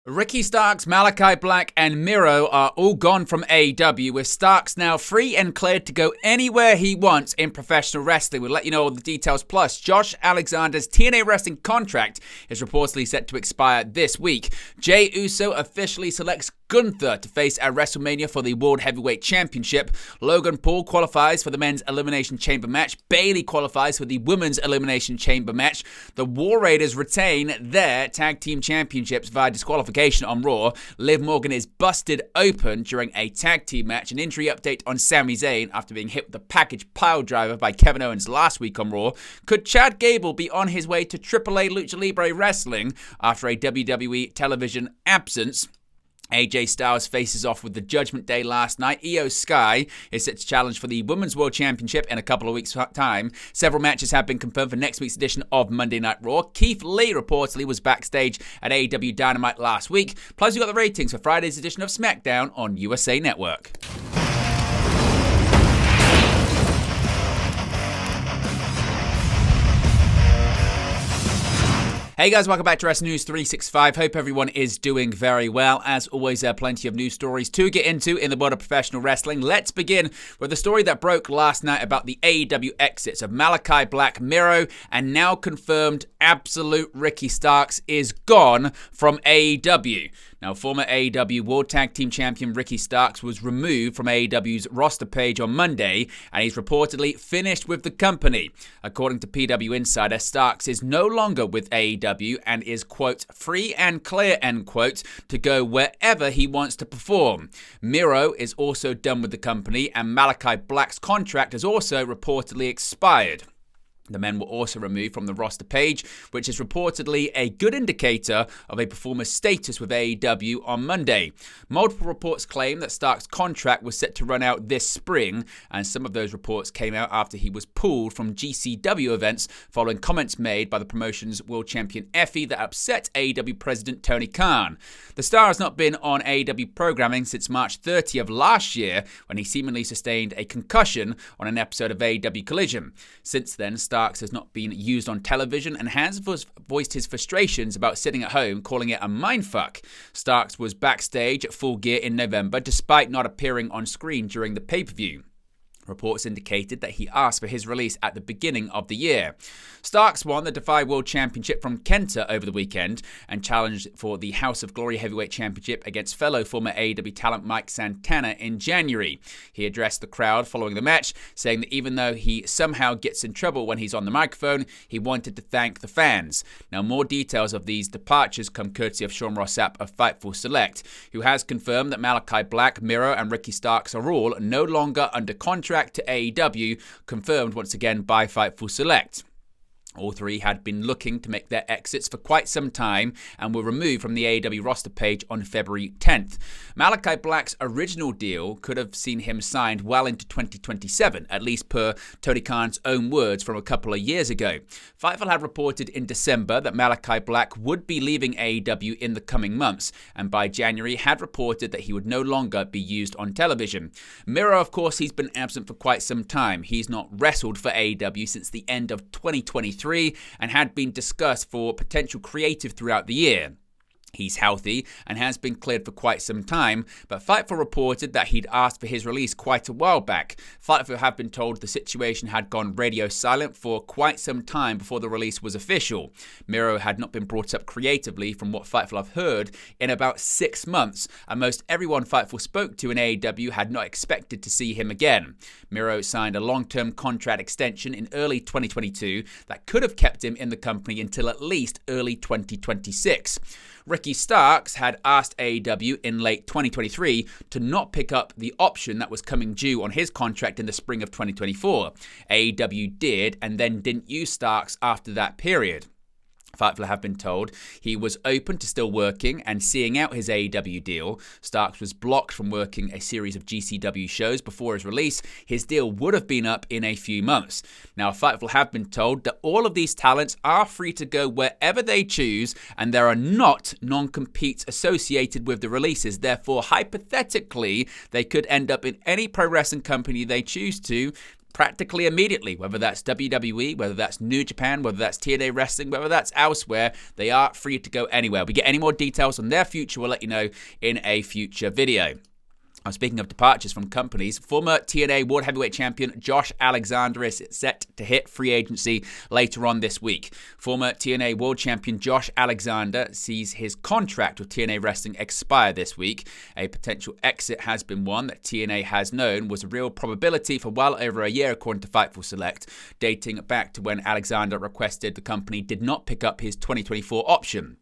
Ricky Starks, Malakai Black, and Miro are all gone from AEW, with Starks now free and cleared to go anywhere he wants in professional wrestling. We'll let you know all the details. Plus, Josh Alexander's TNA wrestling contract is reportedly set to expire this week. Jey Uso officially selects Gunther to face at WrestleMania for the World Heavyweight Championship. Logan Paul qualifies for the men's Elimination Chamber match. Bayley qualifies for the women's Elimination Chamber match. The War Raiders retain their tag team championships via disqualification on Raw. Liv Morgan is busted open during a tag team match. An injury update on Sami Zayn after being hit with a package pile driver by Kevin Owens last week on Raw. Could Chad Gable be on his way to AAA Lucha Libre Wrestling after a WWE television absence? AJ Styles faces off with the Judgment Day last night. Io Sky is set to challenge for the Women's World Championship in a couple of weeks' time. Several matches have been confirmed for next week's edition of Monday Night Raw. Keith Lee reportedly was backstage at AEW Dynamite last week. Plus, we got the ratings for Friday's edition of SmackDown on USA Network. Hey guys, welcome back to Wrestling News 365. Hope everyone is doing very well. As always, there are plenty of news stories to get into in the world of professional wrestling. Let's begin with the story that broke last night about the AEW exits of Malakai Black, Miro, and now confirmed absolute Ricky Starks is gone from AEW. Now, former AEW World Tag Team Champion Ricky Starks was removed from AEW's roster page on Monday, and he's reportedly finished with the company. According to PW Insider, Starks is no longer with AEW and is, quote, free and clear, end quote, to go wherever he wants to perform. Miro is also done with the company, and Malakai Black's contract has also reportedly expired. The men were also removed from the roster page, which is reportedly a good indicator of a performer's status with AEW on Monday. Multiple reports claim that Stark's contract was set to run out this spring, and some of those reports came out after he was pulled from GCW events following comments made by the promotion's world champion Effie that upset AEW president Tony Khan. The star has not been on AEW programming since March 30 of last year, when he seemingly sustained a concussion on an episode of AEW Collision. Since then, Starks has not been used on television and has voiced his frustrations about sitting at home, calling it a mindfuck. Starks was backstage at Full Gear in November, despite not appearing on screen during the pay-per-view. Reports indicated that he asked for his release at the beginning of the year. Starks won the Defy World Championship from Kenta over the weekend and challenged for the House of Glory Heavyweight Championship against fellow former AEW talent Mike Santana in January. He addressed the crowd following the match, saying that even though he somehow gets in trouble when he's on the microphone, he wanted to thank the fans. Now, more details of these departures come courtesy of Sean Ross Sapp of Fightful Select, who has confirmed that Malakai Black, Miro, and Ricky Starks are all no longer under contract to AEW, confirmed once again by Fightful Select. All three had been looking to make their exits for quite some time and were removed from the AEW roster page on February 10th. Malakai Black's original deal could have seen him signed well into 2027, at least per Tony Khan's own words from a couple of years ago. Fightful had reported in December that Malakai Black would be leaving AEW in the coming months, and by January had reported that he would no longer be used on television. Miro, of course, he's been absent for quite some time. He's not wrestled for AEW since the end of 2023 and had been discussed for potential creative throughout the year. He's healthy and has been cleared for quite some time, but Fightful reported that he'd asked for his release quite a while back. Fightful have been told the situation had gone radio silent for quite some time before the release was official. Miro had not been brought up creatively, from what Fightful have heard, in about 6 months, and most everyone Fightful spoke to in AEW had not expected to see him again. Miro signed a long-term contract extension in early 2022 that could have kept him in the company until at least early 2026. Ricky Starks had asked AEW in late 2023 to not pick up the option that was coming due on his contract in the spring of 2024. AEW did, and then didn't use Starks after that period. Fightful have been told he was open to still working and seeing out his AEW deal. Starks was blocked from working a series of GCW shows before his release. His deal would have been up in a few months. Now, Fightful have been told that all of these talents are free to go wherever they choose, and there are not non-competes associated with the releases. Therefore, hypothetically, they could end up in any pro wrestling company they choose to, practically immediately, whether that's WWE, whether that's New Japan, whether that's TNA Wrestling, whether that's elsewhere. They are free to go anywhere. If we get any more details on their future, we'll let you know in a future video. Speaking of departures from companies, former TNA World Heavyweight Champion Josh Alexander is set to hit free agency later on this week. Former TNA World Champion Josh Alexander sees his contract with TNA Wrestling expire this week. A potential exit has been one that TNA has known was a real probability for well over a year, according to Fightful Select, dating back to when Alexander requested the company did not pick up his 2024 option.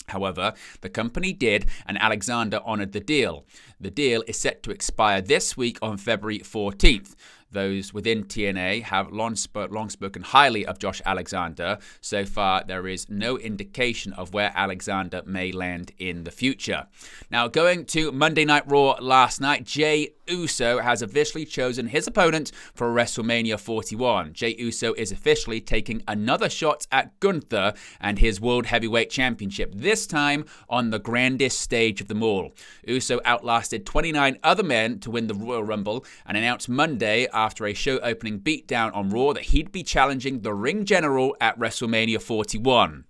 However, the company did, and Alexander honored the deal. The deal is set to expire this week on February 14th. Those within TNA have long spoken highly of Josh Alexander. So far, there is no indication of where Alexander may land in the future. Now, going to Monday Night Raw last night, Jey Uso has officially chosen his opponent for WrestleMania 41. Jey Uso is officially taking another shot at Gunther and his World Heavyweight Championship, this time on the grandest stage of them all. Uso outlasted 29 other men to win the Royal Rumble and announced Monday after a show-opening beatdown on Raw that he'd be challenging the Ring General at WrestleMania 41.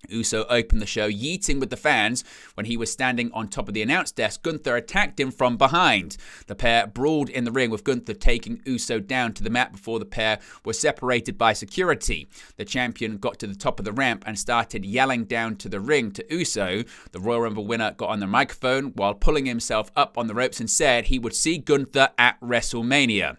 Uso opened the show yeeting with the fans. When he was standing on top of the announce desk, Gunther attacked him from behind. The pair brawled in the ring, with Gunther taking Uso down to the mat before the pair were separated by security. The champion got to the top of the ramp and started yelling down to the ring to Uso. The Royal Rumble winner got on the microphone while pulling himself up on the ropes and said he would see Gunther at WrestleMania.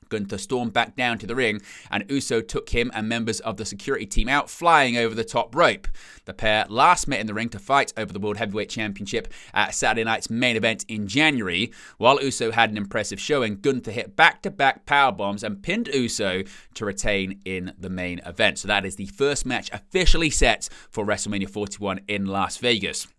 Gunther stormed back down to the ring, and Uso took him and members of the security team out, flying over the top rope. The pair last met in the ring to fight over the World Heavyweight Championship at Saturday night's main event in January. While Uso had an impressive showing, Gunther hit back-to-back powerbombs and pinned Uso to retain in the main event. So that is the first match officially set for WrestleMania 41 in Las Vegas.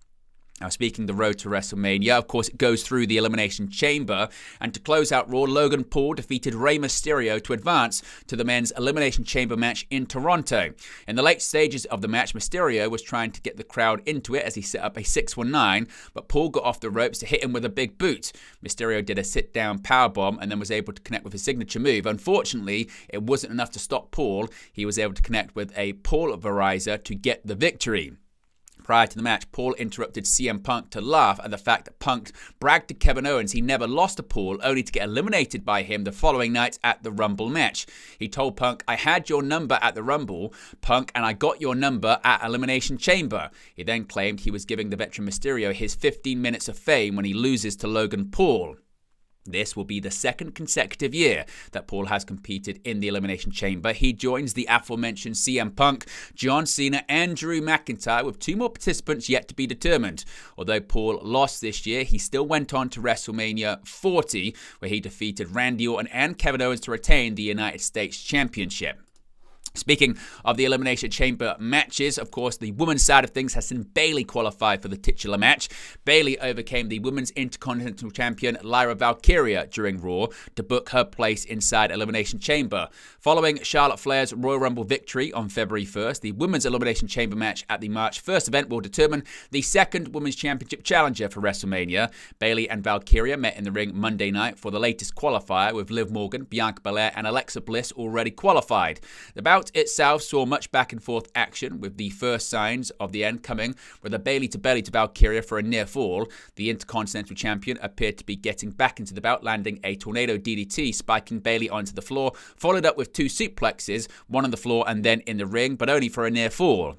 Now, speaking the road to WrestleMania, of course, it goes through the Elimination Chamber. And to close out Raw, Logan Paul defeated Rey Mysterio to advance to the men's Elimination Chamber match in Toronto. In the late stages of the match, Mysterio was trying to get the crowd into it as he set up a 619, but Paul got off the ropes to hit him with a big boot. Mysterio did a sit-down powerbomb and then was able to connect with his signature move. Unfortunately, it wasn't enough to stop Paul. He was able to connect with a pulverizer to get the victory. Prior to the match, Paul interrupted CM Punk to laugh at the fact that Punk bragged to Kevin Owens he never lost to Paul, only to get eliminated by him the following night at the Rumble match. He told Punk, "I had your number at the Rumble, Punk, and I got your number at Elimination Chamber." He then claimed he was giving the veteran Mysterio his 15 minutes of fame when he loses to Logan Paul. This will be the second consecutive year that Paul has competed in the Elimination Chamber. He joins the aforementioned CM Punk, John Cena, and Drew McIntyre, with two more participants yet to be determined. Although Paul lost this year, he still went on to WrestleMania 40, where he defeated Randy Orton and Kevin Owens to retain the United States Championship. Speaking of the Elimination Chamber matches, of course, the women's side of things has seen Bayley qualify for the titular match. Bayley overcame the Women's Intercontinental Champion Lyra Valkyria during Raw to book her place inside Elimination Chamber. Following Charlotte Flair's Royal Rumble victory on February 1st, the Women's Elimination Chamber match at the March 1st event will determine the second Women's Championship challenger for WrestleMania. Bayley and Valkyria met in the ring Monday night for the latest qualifier, with Liv Morgan, Bianca Belair, and Alexa Bliss already qualified. The bout itself saw much back and forth action, with the first signs of the end coming with a Bayley to belly to Valkyria for a near fall. The Intercontinental Champion appeared to be getting back into the bout, landing a tornado DDT, spiking Bayley onto the floor, followed up with two suplexes, one on the floor and then in the ring, but only for a near fall.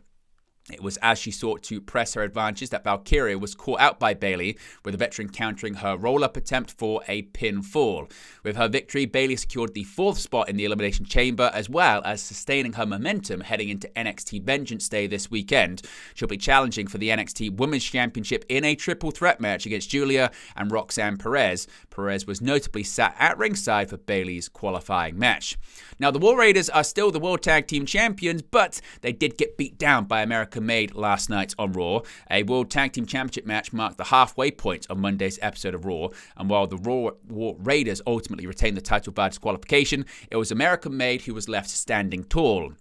It was as she sought to press her advantage that Valkyria was caught out by Bayley, with the veteran countering her roll-up attempt for a pinfall. With her victory, Bayley secured the fourth spot in the Elimination Chamber, as well as sustaining her momentum heading into NXT Vengeance Day this weekend. She'll be challenging for the NXT Women's Championship in a triple threat match against Julia and Roxanne Perez. Perez was notably sat at ringside for Bayley's qualifying match. Now, the War Raiders are still the World Tag Team Champions, but they did get beat down by American Made last night on Raw. A World Tag Team Championship match marked the halfway point of Monday's episode of Raw, and while the Raw War Raiders ultimately retained the title by disqualification, it was American Made who was left standing tall.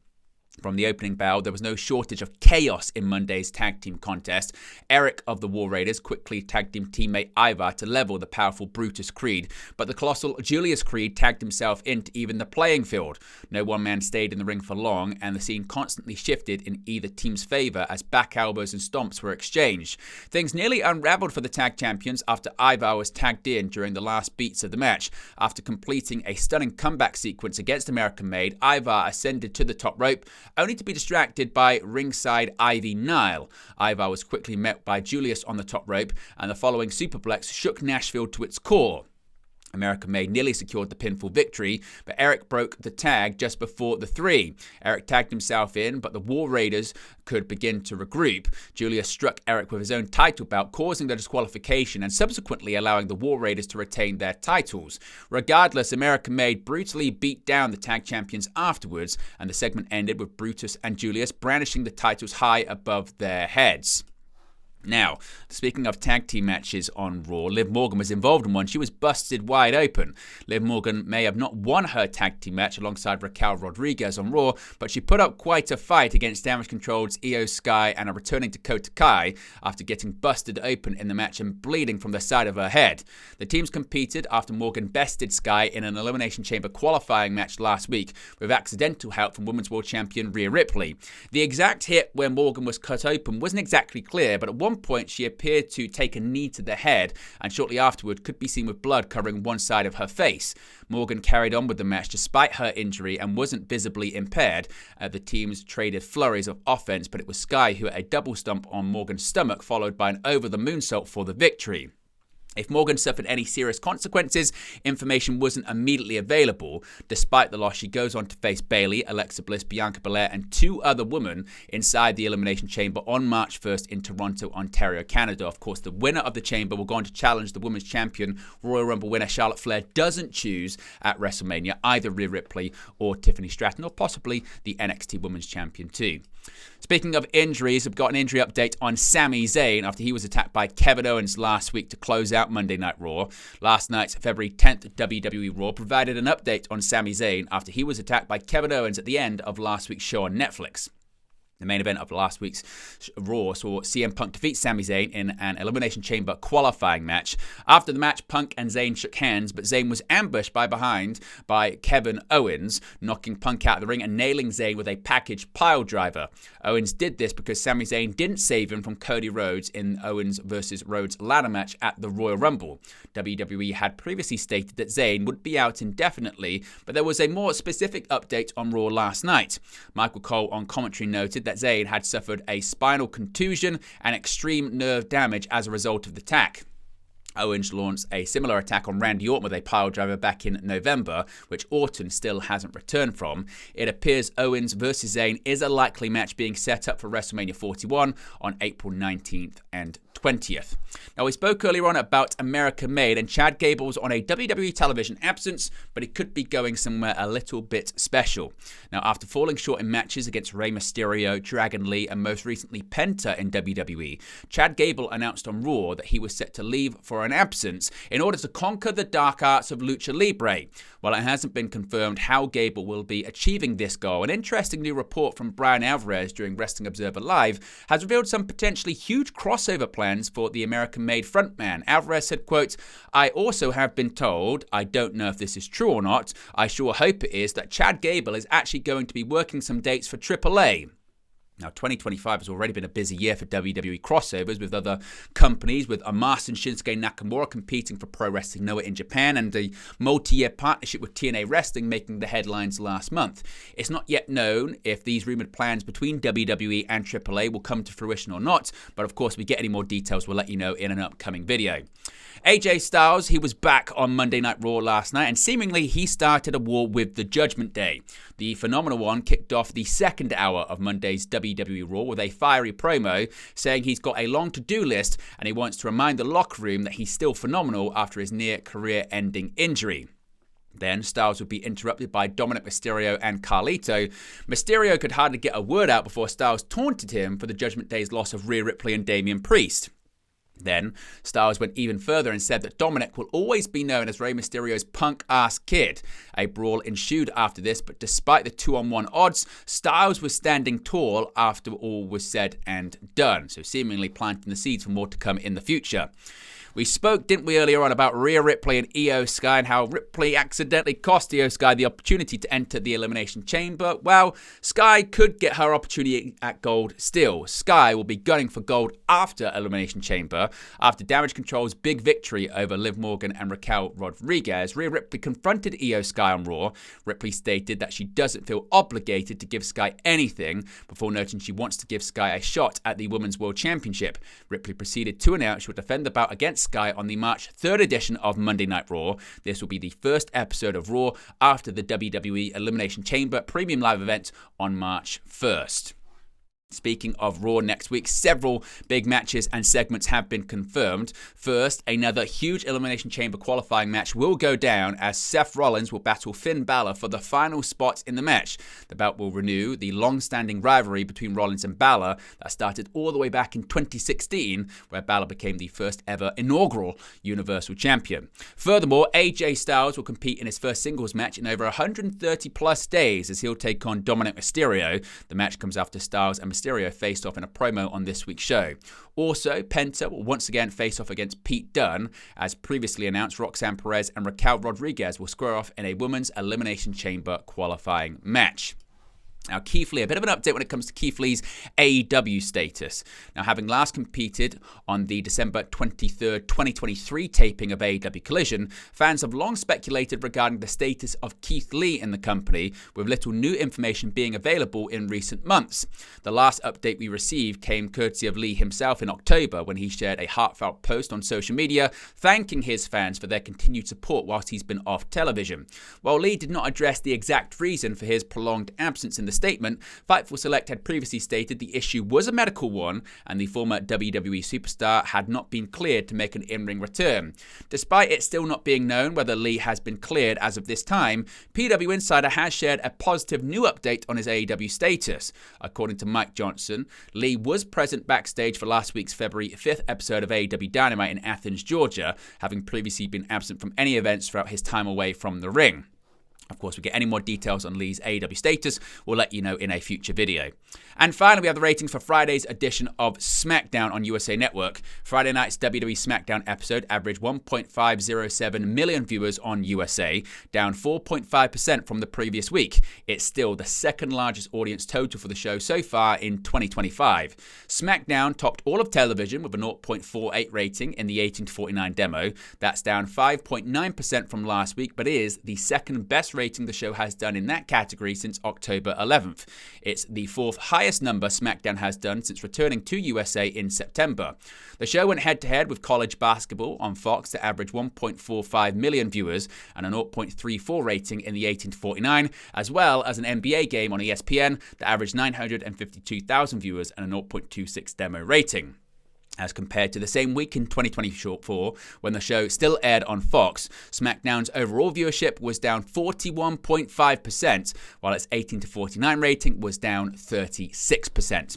From the opening bell, there was no shortage of chaos in Monday's tag team contest. Eric of the War Raiders quickly tagged team teammate Ivar to level the powerful Brutus Creed, but the colossal Julius Creed tagged himself into even the playing field. No one man stayed in the ring for long, and the scene constantly shifted in either team's favour as back elbows and stomps were exchanged. Things nearly unravelled for the tag champions after Ivar was tagged in during the last beats of the match. After completing a stunning comeback sequence against American Made, Ivar ascended to the top rope, only to be distracted by ringside Ivy Nile. Ivar was quickly met by Julius on the top rope, and the following superplex shook Nashville to its core. American Made nearly secured the pinfall victory, but Eric broke the tag just before the 3. Eric tagged himself in, but the War Raiders could begin to regroup. Julius struck Eric with his own title belt, causing the disqualification and subsequently allowing the War Raiders to retain their titles. Regardless, American Made brutally beat down the tag champions afterwards, and the segment ended with Brutus and Julius brandishing the titles high above their heads. Now, speaking of tag team matches on Raw, Liv Morgan was involved in one. She was busted wide open. Liv Morgan may have not won her tag team match alongside Raquel Rodriguez on Raw, but she put up quite a fight against Damage Control's Io Sky and a returning Dakota Kai after getting busted open in the match and bleeding from the side of her head. The teams competed after Morgan bested Sky in an Elimination Chamber qualifying match last week with accidental help from Women's World Champion Rhea Ripley. The exact hit where Morgan was cut open wasn't exactly clear, but at one point she appeared to take a knee to the head and shortly afterward could be seen with blood covering one side of her face. Morgan carried on with the match despite her injury and wasn't visibly impaired. The teams traded flurries of offense, but it was Sky who had a double stomp on Morgan's stomach followed by an over the moonsault for the victory. If Morgan suffered any serious consequences, information wasn't immediately available. Despite the loss, she goes on to face Bayley, Alexa Bliss, Bianca Belair, and 2 other women inside the Elimination Chamber on March 1st in Toronto, Ontario, Canada. Of course, the winner of the Chamber will go on to challenge the Women's Champion. Royal Rumble winner Charlotte Flair doesn't choose at WrestleMania either Rhea Ripley or Tiffany Stratton, or possibly the NXT Women's Champion too. Speaking of injuries, we've got an injury update on Sami Zayn after he was attacked by Kevin Owens last week to close out Monday Night Raw. Last night's February 10th WWE Raw provided an update on Sami Zayn after he was attacked by Kevin Owens at the end of last week's show on Netflix. The main event of last week's Raw saw CM Punk defeat Sami Zayn in an Elimination Chamber qualifying match. After the match, Punk and Zayn shook hands, but Zayn was ambushed behind by Kevin Owens, knocking Punk out of the ring and nailing Zayn with a package pile driver. Owens did this because Sami Zayn didn't save him from Cody Rhodes in Owens vs. Rhodes ladder match at the Royal Rumble. WWE had previously stated that Zayn would be out indefinitely, but there was a more specific update on Raw last night. Michael Cole on commentary noted that Zayn had suffered a spinal contusion and extreme nerve damage as a result of the attack. Owens launched a similar attack on Randy Orton with a pile driver back in November, which Orton still hasn't returned from. It appears Owens vs. Zayn is a likely match being set up for WrestleMania 41 on April 19th and 20th. Now, we spoke earlier on about American Made, and Chad Gable was on a WWE television absence, but he could be going somewhere a little bit special. Now, after falling short in matches against Rey Mysterio, Dragon Lee, and most recently Penta in WWE, Chad Gable announced on Raw that he was set to leave for an absence in order to conquer the dark arts of Lucha Libre. While it hasn't been confirmed how Gable will be achieving this goal, an interesting new report from Brian Alvarez during Wrestling Observer Live has revealed some potentially huge crossover plans for the American-made frontman. Alvarez said, quote, "I also have been told, I don't know if this is true or not, I sure hope it is, that Chad Gable is actually going to be working some dates for AAA. Now, 2025 has already been a busy year for WWE crossovers with other companies, with Omos and Shinsuke Nakamura competing for Pro Wrestling Noah in Japan, and a multi-year partnership with TNA Wrestling making the headlines last month. It's not yet known if these rumored plans between WWE and AAA will come to fruition or not, but of course, if we get any more details, we'll let you know in an upcoming video. AJ Styles, he was back on Monday Night Raw last night, and seemingly he started a war with the Judgment Day. The Phenomenal One kicked off the second hour of Monday's WWE Raw with a fiery promo saying he's got a long to-do list and he wants to remind the locker room that he's still phenomenal after his near career-ending injury. Then Styles would be interrupted by Dominic Mysterio and Carlito. Mysterio could hardly get a word out before Styles taunted him for the Judgment Day's loss of Rhea Ripley and Damian Priest. Then, Styles went even further and said that Dominic will always be known as Rey Mysterio's punk-ass kid. A brawl ensued after this, but despite the 2-on-1 odds, Styles was standing tall after all was said and done, so seemingly planting the seeds for more to come in the future. We spoke, didn't we, earlier on about Rhea Ripley and Io Sky and how Ripley accidentally cost Io Sky the opportunity to enter the Elimination Chamber. Well, Sky could get her opportunity at gold still. Sky will be gunning for gold after Elimination Chamber. After Damage Control's big victory over Liv Morgan and Raquel Rodriguez, Rhea Ripley confronted Io Sky on Raw. Ripley stated that she doesn't feel obligated to give Sky anything before noting she wants to give Sky a shot at the Women's World Championship. Ripley proceeded to announce she would defend the bout against Sky on the March 3rd edition of Monday Night Raw. This will be the first episode of Raw after the WWE Elimination Chamber premium live event on March 1st. Speaking of Raw next week, several big matches and segments have been confirmed. First, another huge Elimination Chamber qualifying match will go down as Seth Rollins will battle Finn Balor for the final spot in the match. The bout will renew the long-standing rivalry between Rollins and Balor that started all the way back in 2016, where Balor became the first ever inaugural Universal Champion. Furthermore, AJ Styles will compete in his first singles match in over 130 plus days as he'll take on Dominic Mysterio. The match comes after Styles and Mysterio faced off in a promo on this week's show. Also, Penta will once again face off against Pete Dunne. As previously announced, Roxanne Perez and Raquel Rodriguez will square off in a Women's Elimination Chamber qualifying match. Now, Keith Lee, a bit of an update when it comes to Keith Lee's AEW status. Now, having last competed on the December 23rd, 2023 taping of AEW Collision, fans have long speculated regarding the status of Keith Lee in the company, with little new information being available in recent months. The last update we received came courtesy of Lee himself in October, when he shared a heartfelt post on social media thanking his fans for their continued support whilst he's been off television. While Lee did not address the exact reason for his prolonged absence in the statement, Fightful Select had previously stated the issue was a medical one and the former WWE superstar had not been cleared to make an in-ring return. Despite it still not being known whether Lee has been cleared as of this time, PW Insider has shared a positive new update on his AEW status. According to Mike Johnson, Lee was present backstage for last week's February 5th episode of AEW Dynamite in Athens, Georgia, having previously been absent from any events throughout his time away from the ring. Of course, we get any more details on Lee's AEW status, we'll let you know in a future video. And finally, we have the ratings for Friday's edition of SmackDown on USA Network. Friday night's WWE SmackDown episode averaged 1.507 million viewers on USA, down 4.5% from the previous week. It's still the second largest audience total for the show so far in 2025. SmackDown topped all of television with a 0.48 rating in the 18 to 49 demo. That's down 5.9% from last week, but is the second best rating the show has done in that category since October 11th. It's the fourth highest number SmackDown has done since returning to USA in September. The show went head-to-head with college basketball on Fox to average 1.45 million viewers and a 0.34 rating in the 18 to 49, as well as an NBA game on ESPN that averaged 952,000 viewers and a 0.26 demo rating. As compared to the same week in 2024, when the show still aired on Fox, SmackDown's overall viewership was down 41.5%, while its 18 to 49 rating was down 36%.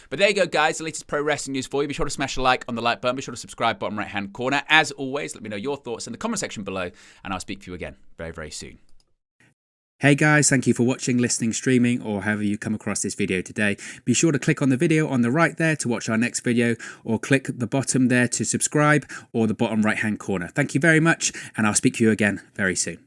But there you go, guys, the latest pro wrestling news for you. Be sure to smash a like on the like button. Be sure to subscribe bottom right-hand corner. As always, let me know your thoughts in the comment section below, and I'll speak to you again very, very soon. Hey guys, thank you for watching, listening, streaming, or however you come across this video today. Be sure to click on the video on the right there to watch our next video, or click the bottom there to subscribe, or the bottom right hand corner. Thank you very much, and I'll speak to you again very soon.